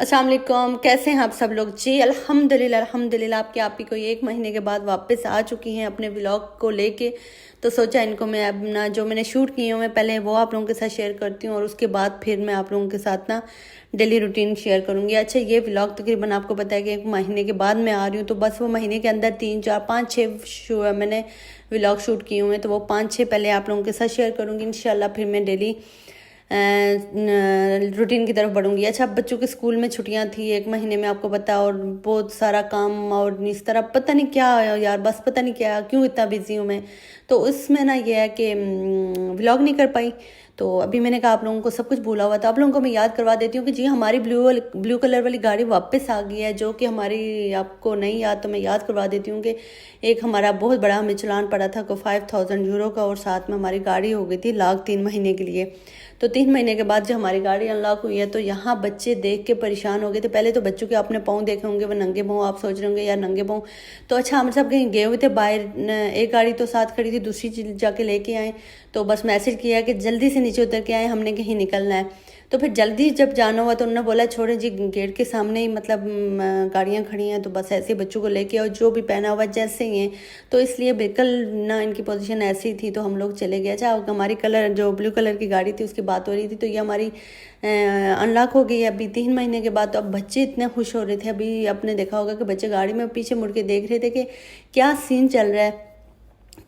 अस्सलाम वालेकुम, कैसे हैं आप सब लोग जी। अल्हम्दुलिल्लाह अल्हम्दुलिल्लाह आपके आप ही को 1 महीने के बाद वापस आ चुकी हैं अपने व्लॉग को लेके। तो सोचा इनको मैं अपना जो मैंने शूट किए हुए पहले वो आप लोगों के साथ शेयर करती हूँ और उसके बाद फिर मैं आप लोगों के साथ ना डेली रूटीन शेयर करूँगी। अच्छा, ये व्लॉग तकरीबन आपको पता है कि 1 महीने के बाद मैं आ रही हूँ, तो बस वो महीने के अंदर 3 4 5 6 मैंने व्लॉग शूट किए हुए हैं, तो वो 5 6 पहले आप लोगों के साथ शेयर करूँगी। इंशाल्लाह फिर मैं डेली रूटीन की तरफ बढ़ूंगी। अच्छा, अब बच्चों के स्कूल में छुट्टियां थी 1 महीने में, आपको पता, और बहुत सारा काम और इस तरह पता नहीं क्या यार, बस पता नहीं क्या क्यों इतना बिजी हूँ मैं। तो उसमें ना ये है कि व्लॉग नहीं कर पाई। तो अभी मैंने कहा आप लोगों को सब कुछ भूला हुआ था, आप लोगों को मैं याद करवा देती हूँ कि जी हमारी ब्लू कलर वाली गाड़ी वापस आ गई है, जो कि हमारी आपको नहीं याद तो मैं याद करवा देती हूँ कि एक हमारा बहुत बड़ा हमें चलान पड़ा था को 5000 यूरो का, और साथ में हमारी गाड़ी हो गई थी लाख 3 महीने के लिए। तो 3 महीने के बाद जब हमारी गाड़ी अनलॉक हुई है तो यहाँ बच्चे देख के परेशान हो गए थे। पहले तो बच्चों के अपने पाँव देखे होंगे, वो नंगे पाँव, आप सोच रहे होंगे यार नंगे पाँव। तो अच्छा, हम सब कहीं गए हुए थे बाहर, एक गाड़ी तो साथ खड़ी थी, दूसरी जाके लेके आए। तो बस मैसेज किया कि जल्दी से नीचे उतर के आए, हमने कहीं निकलना है। तो फिर जल्दी जब जाना हुआ तो उन्होंने बोला छोड़े जी, गेट के सामने ही मतलब गाड़ियाँ खड़ी हैं, तो बस ऐसे बच्चों को लेके और जो भी पहना हुआ जैसे ही हैं। तो इसलिए बिल्कुल ना इनकी पोजीशन ऐसी थी, तो हम लोग चले गए। अच्छा, हमारी कलर जो ब्लू कलर की गाड़ी थी उसकी बात हो रही थी, तो ये हमारी अनलॉक हो गई है अभी 3 महीने के बाद। तो अब बच्चे इतने खुश हो रहे थे, अभी आपने देखा होगा कि बच्चे गाड़ी में पीछे मुड़ के देख रहे थे कि क्या सीन चल रहा है।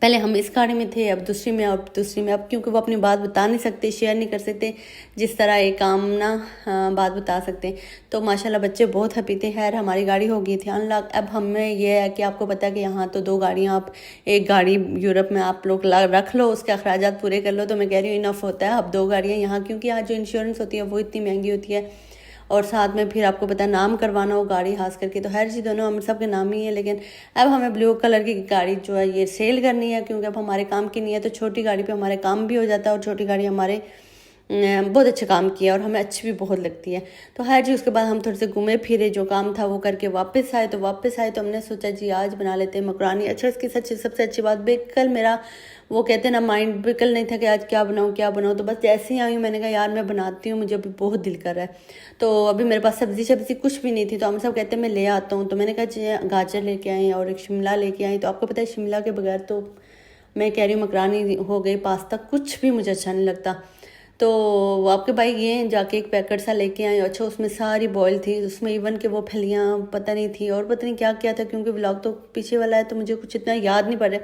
पहले हम इस गाड़ी में थे, अब दूसरी में, अब दूसरी में। अब क्योंकि वो अपनी बात बता नहीं सकते, शेयर नहीं कर सकते जिस तरह एक काम ना बात बता सकते। तो माशाल्लाह बच्चे बहुत हैप्पी थे। खैर हमारी गाड़ी हो गई थी अनलॉक। अब हमें ये है कि आपको पता है कि यहाँ तो 2 गाड़ियाँ, आप एक गाड़ी यूरोप में आप लोग रख लो, उसके अखराजात पूरे कर लो, तो मैं कह रही हूँ इनफ होता है। अब 2 गाड़ियाँ यहाँ, क्योंकि यहाँ जो इंश्योरेंस होती है वो इतनी महंगी होती है, और साथ में फिर आपको पता है नाम करवाना हो गाड़ी खास करके, तो हर चीज़ दोनों हम सब के नाम ही है। लेकिन अब हमें ब्लू कलर की गाड़ी जो है ये सेल करनी है, क्योंकि अब हमारे काम की नहीं है। तो छोटी गाड़ी पे हमारे काम भी हो जाता है, और छोटी गाड़ी हमारे बहुत अच्छा काम किया और हमें अच्छी भी बहुत लगती है। तो हर जी उसके बाद हम थोड़े से घूमे फिरे, जो काम था वो करके वापस आए। तो हमने सोचा जी आज बना लेते हैं मकरानी। अच्छा, इसकी सबसे अच्छी बात, बिल्कुल मेरा वो कहते हैं ना माइंड बिल्कुल नहीं था कि आज क्या बनाऊँ क्या बनाऊँ। तो बस जैसे ही आई हूँ मैंने कहा यार मैं बनाती हूँ, मुझे अभी बहुत दिल कर रहा है। तो अभी मेरे पास सब्जी कुछ भी नहीं थी, तो हम सब कहते हैं मैं ले आता हूँ। तो मैंने कहा जी गाजर लेके आई और एक शिमला लेके आई। तो आपको पता है शिमला के बगैर तो मैं कह रही हूँ मकरानी हो गई, पास्ता, कुछ भी मुझे अच्छा नहीं लगता। तो आपके भाई ये जाके एक पैकेट सा लेके आए। अच्छा, उसमें सारी बॉयल थी, उसमें इवन के वो फलियाँ पता नहीं थी और पता नहीं क्या क्या था, क्योंकि व्लॉग तो पीछे वाला है तो मुझे कुछ इतना याद नहीं पड़ रहा।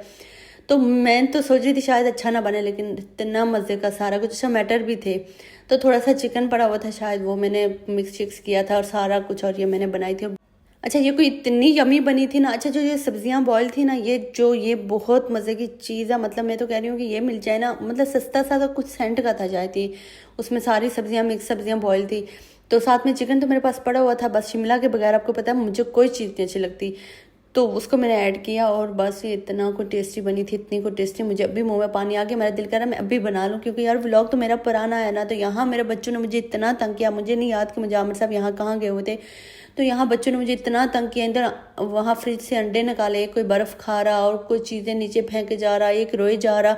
तो मैं तो सोच रही थी शायद अच्छा ना बने, लेकिन इतना मज़े का सारा कुछ। अच्छा, मटर भी थे, तो थोड़ा सा चिकन पड़ा हुआ था शायद, वो मैंने मिक्स चिक्स किया था और सारा कुछ, और ये मैंने बनाई थी। अच्छा, ये कोई इतनी यमी बनी थी ना। अच्छा, जो ये सब्जियां बॉयल थी ना, ये बहुत मज़े की चीज़ है। मतलब मैं तो कह रही हूँ कि ये मिल जाए ना, मतलब सस्ता सा, तो कुछ सेंट का था शायद ही। उसमें सारी सब्जियां मिक्स सब्जियां बॉयल थी। तो साथ में चिकन तो मेरे पास पड़ा हुआ था। बस शिमला के बगैर आपको पता है मुझे कोई चीज़ नहीं अच्छी लगती, तो उसको मैंने ऐड किया और बस ये इतना को टेस्टी बनी थी, इतनी को टेस्टी, मुझे अभी मुंह में पानी आ गया। मेरा दिल कर रहा है मैं अभी बना लूँ, क्योंकि यार व्लॉग तो मेरा पुराना है ना। तो यहाँ मेरे बच्चों ने मुझे इतना तंग किया, मुझे नहीं याद कि मुझे आमिर साहब यहाँ कहाँ गए हुए थे। तो यहाँ बच्चों ने मुझे इतना तंग किया, इधर वहाँ फ्रिज से अंडे निकाले, कोई बर्फ़ खा रहा और कोई चीज़ें नीचे फेंके जा रहा, एक रोए जा रहा।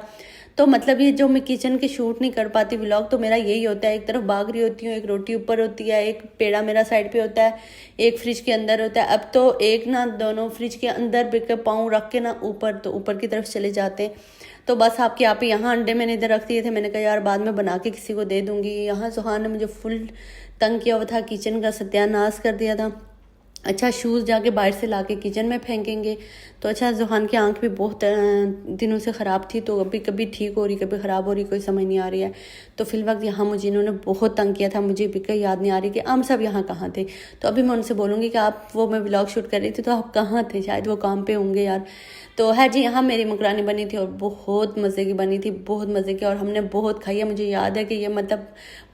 तो मतलब ये जो मैं किचन के शूट नहीं कर पाती व्लॉग, तो मेरा यही होता है, एक तरफ भाग रही होती हूँ, एक रोटी ऊपर होती है, एक पेड़ा मेरा साइड पे होता है, एक फ्रिज के अंदर होता है। अब तो एक ना दोनों फ्रिज के अंदर बिक पाँव रख के ना ऊपर, तो ऊपर की तरफ चले जाते हैं। तो बस आपके आप ही यहाँ अंडे मैंने इधर रख दिए थे। मैंने कहा यार बाद में बना के किसी को दे दूंगी। यहाँ सुहान ने मुझे फुल तंग किया हुआ था, किचन का सत्यानाश कर दिया था। अच्छा, शूज़ जाके बाहर से लाके किचन में फेंकेंगे। तो अच्छा, जुहान की आंख भी बहुत दिनों से ख़राब थी, तो अभी कभी ठीक हो रही कभी ख़राब हो रही, कोई समझ नहीं आ रही है। तो फिल वक्त यहाँ मुझे इन्होंने बहुत तंग किया था, मुझे भी कहीं याद नहीं आ रही कि हम सब यहाँ कहाँ थे। तो अभी मैं उनसे बोलूँगी कि आप, वो मैं व्लॉग शूट कर रही थी तो आप कहाँ थे, शायद वो काम पे होंगे यार। तो है जी, यहाँ मेरी मकरानी बनी थी और बहुत मज़े की बनी थी, बहुत मज़े की, और हमने बहुत खाई है। मुझे याद है कि ये मतलब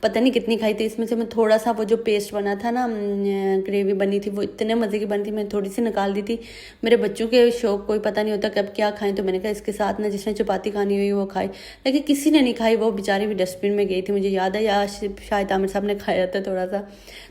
पता नहीं कितनी खाई थी। इसमें से मैं थोड़ा सा वो जो पेस्ट बना था ना, ग्रेवी बनी थी, वो इतने मज़े की बनी थी, मैंने थोड़ी सी निकाल दी थी। मेरे बच्चों के शौक कोई पता नहीं होता कब क्या खाएं, तो मैंने कहा इसके साथ ना जिसने चपाती खानी हुई वो खाए, लेकिन किसी ने नहीं खाई। वो बेचारी भी डस्टबिन में गई थी, मुझे याद है, या शायद आमिर साहब ने खाया था थोड़ा सा।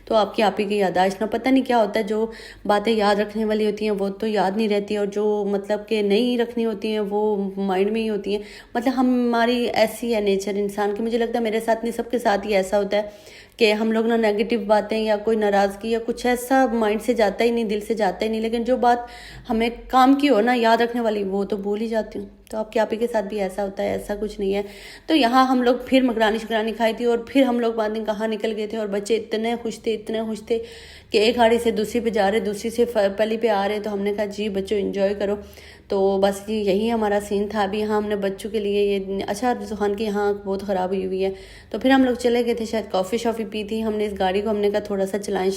तो आपकी आप ही की यादाश्त ना, पता नहीं क्या होता है, जो बातें याद रखने वाली होती हैं वो तो याद नहीं रहती, और जो मतलब कि नहीं रखनी होती हैं वो माइंड में ही होती हैं। मतलब हमारी ऐसी है नेचर इंसान की, मुझे लगता है मेरे साथ नहीं सबके साथ ही ऐसा होता है कि हम लोग ना नेगेटिव बातें या कोई नाराज़गी या कुछ ऐसा माइंड से जाता ही नहीं, दिल से जाता ही नहीं, लेकिन जो बात हमें काम की हो ना, याद रखने वाली, वो तो भूल ही जाती हूँ। तो आपके आप ही के साथ भी ऐसा होता है? ऐसा कुछ नहीं है। तो यहाँ हम लोग फिर मकरानी शकरानी खाई थी और फिर हम लोग बाद में कहाँ निकल गए थे और बच्चे इतने खुश थे, इतने खुश थे कि एक गाड़ी से दूसरी पे जा रहे, दूसरी से पहली पे आ रहे। तो हमने कहा जी बच्चों एंजॉय करो। तो बस यही हमारा सीन था। अभी यहाँ हमने बच्चों के लिए ये अच्छा जुहान की यहाँ बहुत ख़राब हुई है। तो फिर हम लोग चले गए थे, शायद कॉफ़ी शॉफ़ी पी थी हमने इस गाड़ी को। हमने कहा थोड़ा सा चलाएं